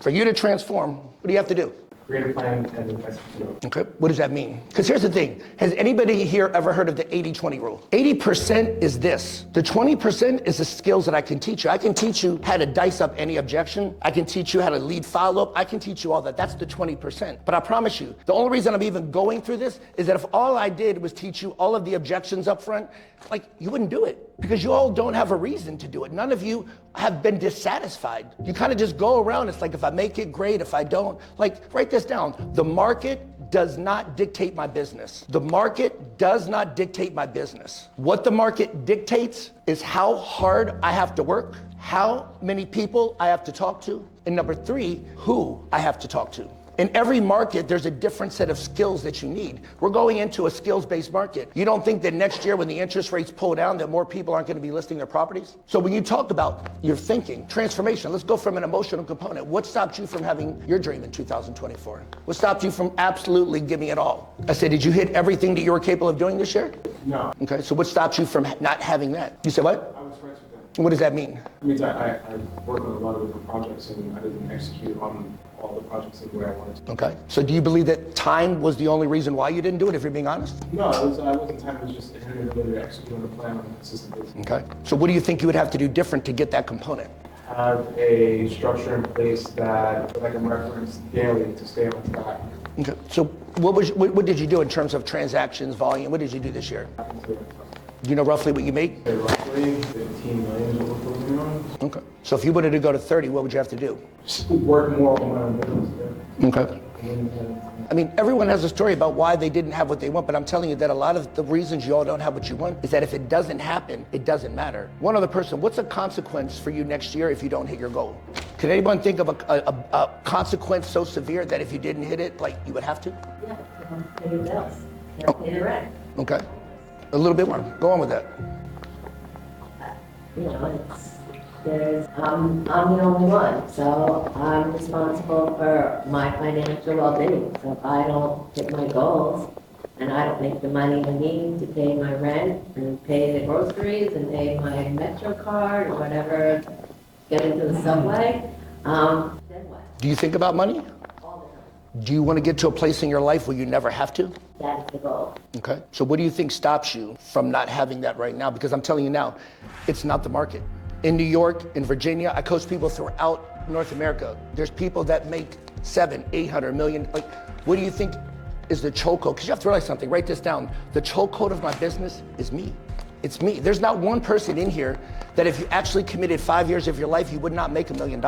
For you to transform, what do you have to do? Create a plan and execute. Okay, what does that mean? Because here's the thing. Has anybody here ever heard of the 80-20 rule? 80% is this. The 20% is the skills that I can teach you. I can teach you how to dice up any objection. I can teach you how to lead follow-up. I can teach you all that. That's the 20%. But I promise you, the only reason I'm even going through this is that if all I did was teach you all of the objections up front, like, you wouldn't do it. Because you all don't have a reason to do it. None of you have been dissatisfied. You kind of just go around. It's like, if I make it, great. If I don't, like, write this down. The market does not dictate my business. The market does not dictate my business. What the market dictates is how hard I have to work, how many people I have to talk to, and number 3, who I have to talk to. In every market, there's a different set of skills that you need. We're going into a skills-based market. You don't think that next year when the interest rates pull down that more people aren't going to be listing their properties? So when you talk about your thinking, transformation, let's go from an emotional component. What stopped you from having your dream in 2024? What stopped you from absolutely giving it all? I said, did you hit everything that you were capable of doing this year? No. Okay, so what stopped you from not having that? You said what? I was friends with them. What does that mean? It means I worked on a lot of different projects and I didn't execute on all the projects in the way I wanted to. Okay, so do you believe that time was the only reason why you didn't do it, if you're being honest? No, I wasn't time. It was just inability to execute on the plan on a consistent basis. Okay, so what do you think you would have to do different to get that component? Have a structure in place that I can reference daily to stay on track. Okay, so what did you do in terms of transactions, volume? What did you do this year? Do you know roughly what you make? Roughly 15 million is what we're focusing on. Okay, so if you wanted to go to 30, what would you have to do? Just work more on my own business. Yeah. Okay. I mean, everyone has a story about why they didn't have what they want, but I'm telling you that a lot of the reasons you all don't have what you want is that if it doesn't happen, it doesn't matter. One other person, what's a consequence for you next year if you don't hit your goal? Can anyone think of a consequence so severe that if you didn't hit it, like you would have to? Yeah, pay your bills, pay the rent. Okay, a little bit more, go on with that. You know, I'm the only one, so I'm responsible for my financial well-being. So if I don't hit my goals and I don't make the money I need to pay my rent and pay the groceries and pay my Metro card or whatever, get into the subway, then what? Do you think about money? All the time. Do you want to get to a place in your life where you never have to? That is the goal. Okay, so what do you think stops you from not having that right now? Because I'm telling you now, it's not the market. In New York, in Virginia, I coach people throughout North America. There's people that make 700, 800 million. Like, what do you think is the chokehold? Because you have to realize something, write this down. The chokehold of my business is me. It's me. There's not one person in here that if you actually committed 5 years of your life, you would not make $1 million.